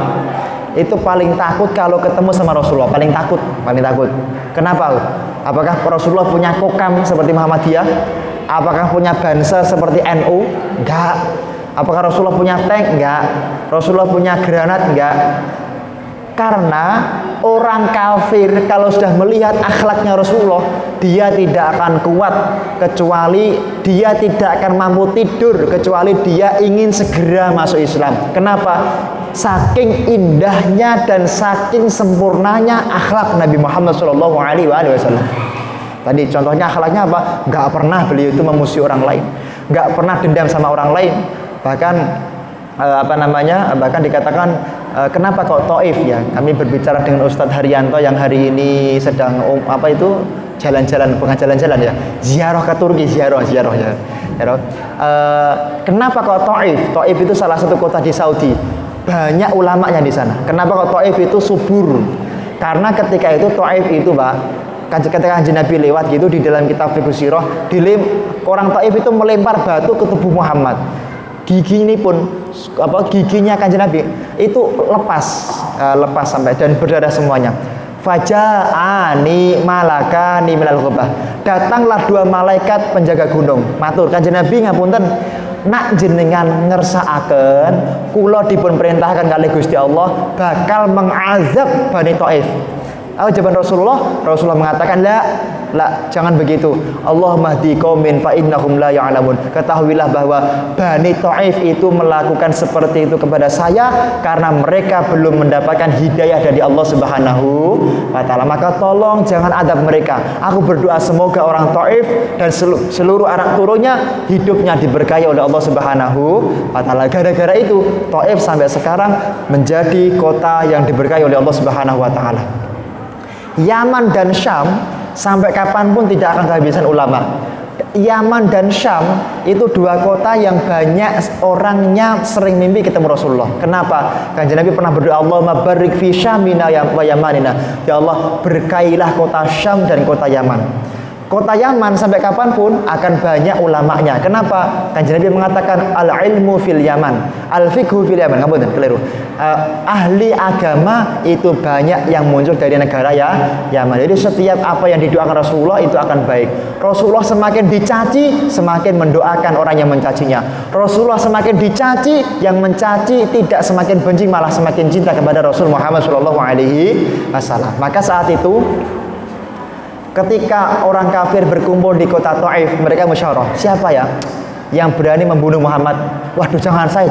itu paling takut kalau ketemu sama Rasulullah, paling takut. Kenapa? Apakah Rasulullah punya kokam seperti Muhammadiyah? Apakah punya banser seperti NU? Enggak. Apakah Rasulullah punya tank? Enggak. Rasulullah punya granat? Enggak. Karena orang kafir kalau sudah melihat akhlaknya Rasulullah, dia tidak akan kuat kecuali dia tidak akan mampu tidur kecuali dia ingin segera masuk Islam. Kenapa? Saking indahnya dan saking sempurnanya akhlak Nabi Muhammad SAW. Tadi contohnya akhlaknya apa? Nggak pernah beliau itu memusuhi orang lain, nggak pernah dendam sama orang lain. Bahkan bahkan dikatakan kenapa kok Taif ya? Kami berbicara dengan Ustadz Haryanto yang hari ini sedang jalan-jalan, bukan jalan-jalan ya, ziarah ke Turki, ziarah ya. Kenapa kok Taif? Taif itu salah satu kota di Saudi. Banyak ulamanya di sana. Kenapa kok Taif itu subur? Karena ketika itu Taif itu, Pak, ketika Kanjeng Nabi lewat gitu di dalam kitab Fiqh Sirah, orang Taif itu melempar batu ke tubuh Muhammad. Giginya Kanjeng Nabi itu lepas sampai dan berdarah semuanya. Faja'ani malakani minal ghobah. Datanglah 2 malaikat penjaga gunung. Matur Kanjeng Nabi ngapunten, nak jenengan ngersakaken kula dipun perintahkan kali Gusti Allah bakal mengazab Bani Thaif. Apa jawaban Rasulullah? Rasulullah mengatakan, la, jangan begitu. Allahumma hdi qaumin fa innahum la ya'lamun. Ketahuilah bahwa Bani Thaif itu melakukan seperti itu kepada saya karena mereka belum mendapatkan hidayah dari Allah Subhanahu wa taala. Maka tolong jangan adab mereka. Aku berdoa semoga orang Thaif dan seluruh anak turunnya hidupnya diberkahi oleh Allah Subhanahu wa taala. Gara-gara itu Thaif sampai sekarang menjadi kota yang diberkahi oleh Allah Subhanahu wa taala. Yaman dan Syam sampai kapanpun tidak akan kehabisan ulama. Yaman dan Syam itu 2 kota yang banyak orangnya sering mimpi ketemu Rasulullah. Kenapa? Kanjeng Nabi pernah berdoa, Allahumma barik fi Syamina wa Yamanina. Ya Allah, berkailah kota Syam dan kota Yaman. Kota Yaman sampai kapanpun akan banyak ulamanya. Kenapa? Kanjeng Nabi mengatakan al-ilmu fil Yaman, al-fiqhu fil Yaman. Ngapunten, keliru. Ahli agama itu banyak yang muncul dari negara Yaman. Jadi setiap apa yang didoakan Rasulullah itu akan baik. Rasulullah semakin dicaci, semakin mendoakan orang yang mencacinya. Rasulullah semakin dicaci, yang mencaci tidak semakin benci, malah semakin cinta kepada Rasul Muhammad SAW. Maka saat itu ketika orang kafir berkumpul di kota Thaif, mereka musyawarah, siapa ya yang berani membunuh Muhammad? Waduh, jangan saya.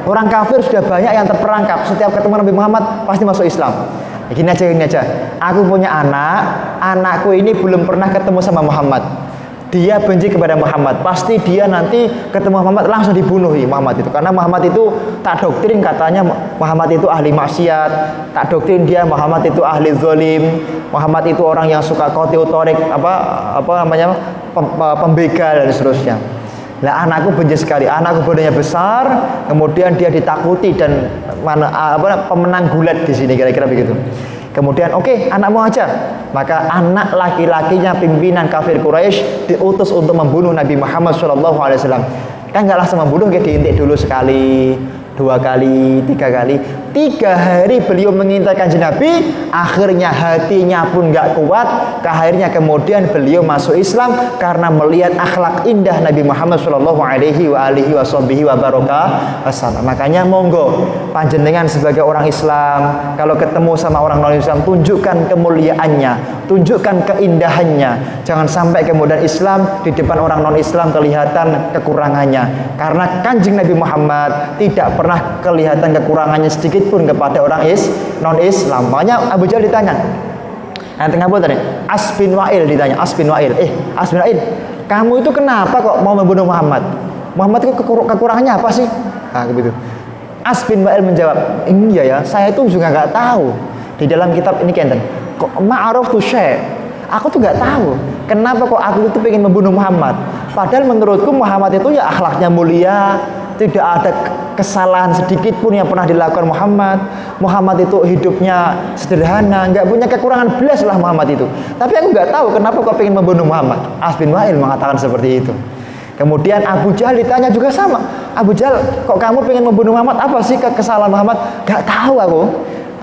Orang kafir sudah banyak yang terperangkap. Setiap ketemu Nabi Muhammad pasti masuk Islam. Gini aja. Aku punya anakku ini belum pernah ketemu sama Muhammad. Dia benci kepada Muhammad. Pasti dia nanti ketemu Muhammad langsung dibunuh Muhammad itu. Karena Muhammad itu tak doktrin katanya Muhammad itu ahli maksiat. Tak doktrin dia Muhammad itu ahli zalim. Muhammad itu orang yang suka qati'ut-thariq, pembegal dan seterusnya. Nah, anakku benci sekali. Anakku badannya besar, kemudian dia ditakuti dan pemenang gulat di sini, kira-kira begitu. Kemudian oke, anakmu aja. Maka anak laki-lakinya pimpinan kafir Quraisy diutus untuk membunuh Nabi Muhammad SAW. Kan nggak langsung membunuh, kayak diintik dulu sekali, 2 kali, 3 kali. 3 hari beliau mengintai Kanjeng Nabi, akhirnya hatinya pun nggak kuat. Akhirnya kemudian beliau masuk Islam karena melihat akhlak indah Nabi Muhammad SAW. Makanya monggo panjenengan sebagai orang Islam, kalau ketemu sama orang non Islam, tunjukkan kemuliaannya, tunjukkan keindahannya. Jangan sampai kemudian Islam di depan orang non Islam kelihatan kekurangannya. Karena Kanjeng Nabi Muhammad tidak pernah kelihatan kekurangannya sedikit pun kepada orang non Islam. Makanya Abu Jahal ditanya, nanti ngapa tadi? As bin Wa'il ditanya, As bin Wa'il, kamu itu kenapa kok mau membunuh Muhammad? Muhammad itu kekurangannya apa sih? Nah, begitu. As bin Wa'il menjawab, iya ya, saya itu juga nggak tahu. Di dalam kitab ini kenten, kok ma'aruf tu syekh, aku tuh nggak tahu kenapa kok aku itu pengen membunuh Muhammad. Padahal menurutku Muhammad itu ya akhlaknya mulia, tidak ada kesalahan sedikit pun yang pernah dilakukan Muhammad. Muhammad itu hidupnya sederhana, nggak punya kekurangan belas lah Muhammad itu. Tapi aku nggak tahu kenapa kok pengen membunuh Muhammad. As bin Wa'il mengatakan seperti itu. Kemudian Abu Jahal ditanya juga sama. Abu Jahal, kok kamu pengen membunuh Muhammad? Apa sih kesalahan Muhammad? Nggak tahu aku.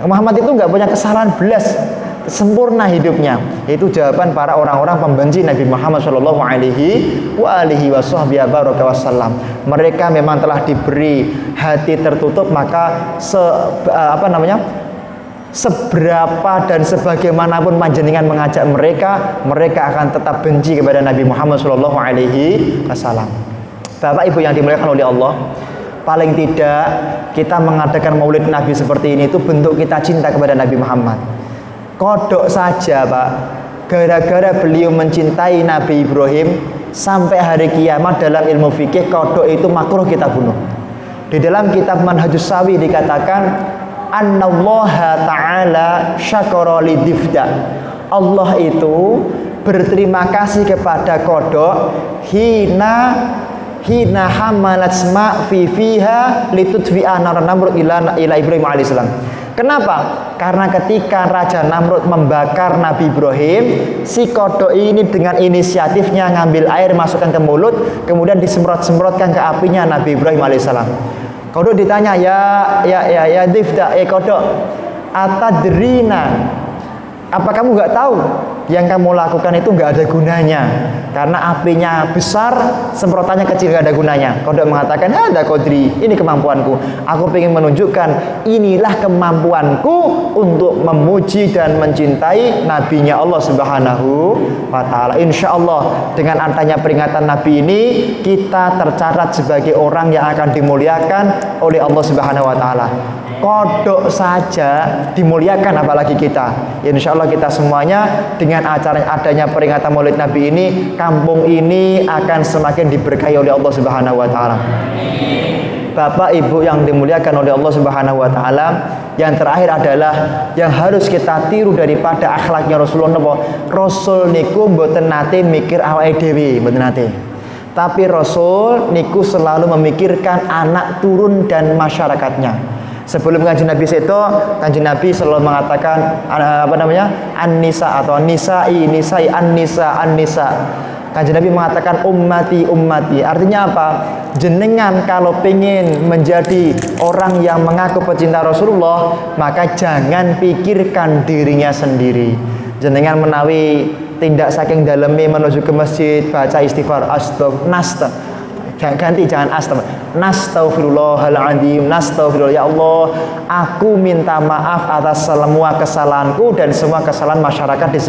Muhammad itu nggak punya kesalahan belas, sempurna hidupnya. Itu jawaban para orang-orang pembenci Nabi Muhammad SAW. Mereka memang telah diberi hati tertutup, maka seberapa dan sebagaimanapun panjenengan mengajak mereka, mereka akan tetap benci kepada Nabi Muhammad SAW. Bapak Ibu yang dimuliakan oleh Allah, paling tidak kita mengadakan maulid Nabi seperti ini itu bentuk kita cinta kepada Nabi Muhammad. Kodok saja Pak, gara-gara beliau mencintai Nabi Ibrahim, sampai hari kiamat dalam ilmu fikih kodok itu makruh kita bunuh. Di dalam kitab Manhajus Sawi dikatakan Annallaha ta'ala syakara lidifda. Allah itu berterima kasih kepada kodok hina hamalat sma fi fiha litutfi'a nar Namrud ila Ibrahim alaihissalam. Kenapa? Karena ketika Raja Namrud membakar Nabi Ibrahim, si kodok ini dengan inisiatifnya ngambil air masukkan ke mulut, kemudian disemprot-semprotkan ke apinya Nabi Ibrahim alaihissalam. Kodok ditanya, ya difda, kodok, atadrina, apa kamu nggak tahu yang kamu lakukan itu nggak ada gunanya, karena apinya besar, semprotannya kecil, nggak ada gunanya. Kodok mengatakan, ada kodri, ini kemampuanku. Aku ingin menunjukkan inilah kemampuanku untuk memuji dan mencintai nabinya Allah Subhanahu wa Ta'ala. Insya Allah dengan adanya peringatan Nabi ini, kita tercatat sebagai orang yang akan dimuliakan oleh Allah Subhanahu wa Ta'ala. Kodok saja dimuliakan, apalagi kita. Insya Allah kita semuanya dengan acara adanya peringatan Maulid Nabi ini, kampung ini akan semakin diberkahi oleh Allah Subhanahu wa Ta'ala. Bapak Ibu yang dimuliakan oleh Allah Subhanahu wa Ta'ala, yang terakhir adalah yang harus kita tiru daripada akhlaknya Rasulullah. Rasul niku mboten nate mikir awake dhewe, mboten nate. Tapi Rasul niku selalu memikirkan anak turun dan masyarakatnya. Sebelum Kanjeng Nabi itu, Kanjeng Nabi selalu mengatakan an-nisa atau nisai, an-nisa. Kanjeng Nabi mengatakan ummati. Artinya apa? Jenengan kalau pengen menjadi orang yang mengaku pecinta Rasulullah, maka jangan pikirkan dirinya sendiri. Jenengan menawi tindak saking daleme menuju ke masjid, baca istighfar, ganti, jangan nastaghfirullahaladzim, nastaghfirullah, ya Allah, aku minta maaf atas semua kesalahanku dan semua kesalahan masyarakat di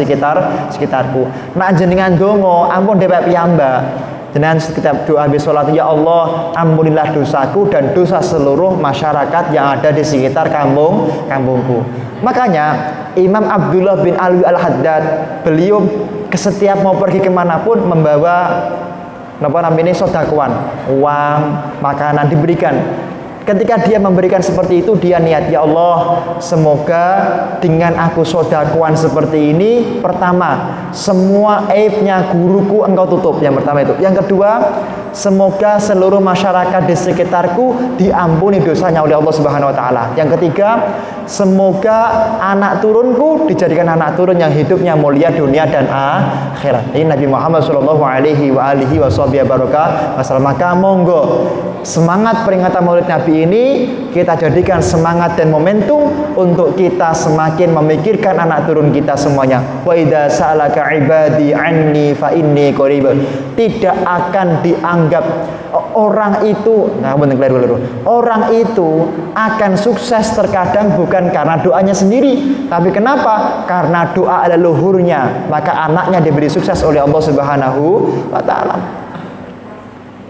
sekitarku. Nak jenengan dongo ampun dhewek piyambak, jenengan setiap doa habis sholat, ya Allah ampunilah dosaku dan dosa seluruh masyarakat yang ada di sekitar kampungku. Makanya Imam Abdullah bin Alwi Al-Haddad, beliau setiap mau pergi kemanapun membawa sodakuan, uang, makanan diberikan. Ketika dia memberikan seperti itu, dia niat, ya Allah, semoga dengan aku sodakuan seperti ini, pertama, semua aibnya guruku engkau tutup. Yang pertama itu. Yang kedua, semoga seluruh masyarakat di sekitarku diampuni dosanya oleh Allah Subhanahu wa Ta'ala. Yang ketiga, semoga anak turunku dijadikan anak turun yang hidupnya mulia dunia dan akhirat. Ini Nabi Muhammad sallallahu alaihi wasallam. Maka monggo semangat peringatan Maulid Nabi ini kita jadikan semangat dan momentum untuk kita semakin memikirkan anak turun kita semuanya. Wa idza sa'alaka ibadi anni fa inni qarib. Tidak akan dianggap orang itu, orang itu akan sukses terkadang bukan karena doanya sendiri, tapi kenapa? Karena doa leluhurnya, maka anaknya diberi sukses oleh Allah Subhanahu wa Ta'ala.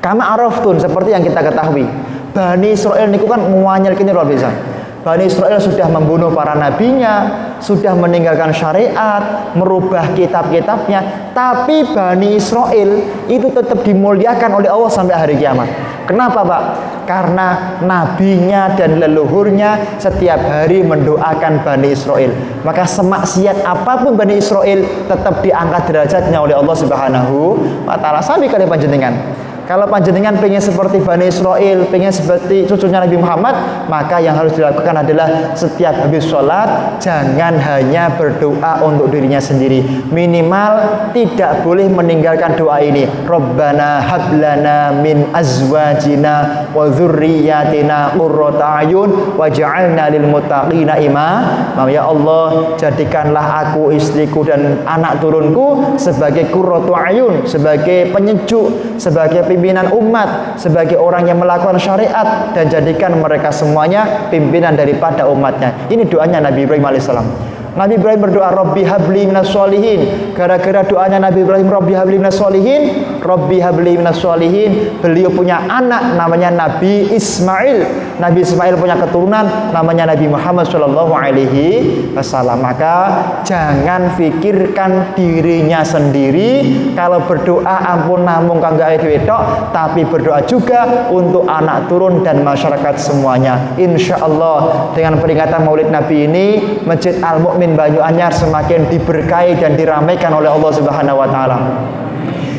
Kama araftun, seperti yang kita ketahui, Bani Israel niku kan muanyal kini luar biasa. Bani Israel sudah membunuh para nabinya, sudah meninggalkan syariat, merubah kitab-kitabnya, tapi Bani Israel itu tetap dimuliakan oleh Allah sampai hari kiamat. Kenapa, Pak? Karena nabinya dan leluhurnya setiap hari mendoakan Bani Israel. Maka semaksiat apapun Bani Israel tetap diangkat derajatnya oleh Allah Subhanahu wa Ta'ala. Sami kali panjenengan. Kalau panjenengan pengen seperti Bani Israel, pengen seperti cucunya Nabi Muhammad, maka yang harus dilakukan adalah setiap habis sholat jangan hanya berdoa untuk dirinya sendiri. Minimal tidak boleh meninggalkan doa ini. Rabbana hablana min azwajina wa dzurriyyatina qurrata a'yun waj'alna lil muttaqina imama. Ya Allah, jadikanlah aku, istriku dan anak turunku sebagai qurratu a'yun, sebagai penyejuk, sebagai pimpinan umat, sebagai orang yang melakukan syariat, dan jadikan mereka semuanya pimpinan daripada umatnya. Ini doanya Nabi Ibrahim alaihissalam. Nabi Ibrahim berdoa Rabbi habli minas sholihin. Gara-gara doanya Nabi Ibrahim Rabbi habli minas sholihin, Rabbi habli minas sholihin, beliau punya anak namanya Nabi Ismail. Nabi Ismail punya keturunan namanya Nabi Muhammad sallallahu alaihi wasallam. Maka jangan pikirkan dirinya sendiri. Kalau berdoa ampun namung kanggo wedok, tapi berdoa juga untuk anak turun dan masyarakat semuanya. Insyaallah dengan peringatan Maulid Nabi ini, Masjid Al-Mu'min Banyu Anyar semakin diberkahi dan diramaikan oleh Allah Subhanahu wa Ta'ala.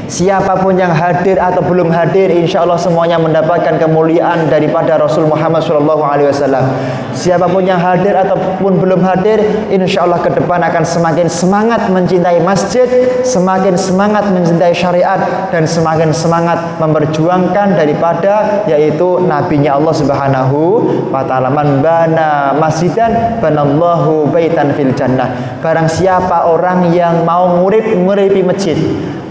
Siapapun yang hadir atau belum hadir, insya Allah semuanya mendapatkan kemuliaan daripada Rasul Muhammad SAW. Siapapun yang hadir ataupun belum hadir, insya Allah ke depan akan semakin semangat mencintai masjid, semakin semangat mencintai syariat, dan semakin semangat memperjuangkan daripada yaitu nabinya Allah Subhanahu wa ta'ala. Man bana masjidan banallahu baitan fil jannah. Barang siapa orang yang mau nguripi masjid,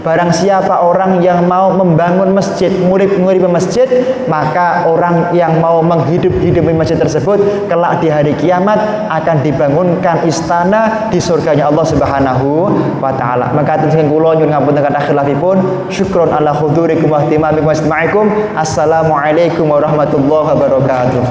barang siapa orang yang mau membangun masjid, nguripi masjid, maka orang yang mau menghidupi masjid tersebut kelak di hari kiamat akan dibangunkan istana di surganya Allah Subhanahu wa ta'ala. Maka atur kula nyuwun ngapunten kathah khilafipun. Syukron ala hudurikum wa ihtimamikum wa istimaikum. Assalamualaikum warahmatullahi wabarakatuh.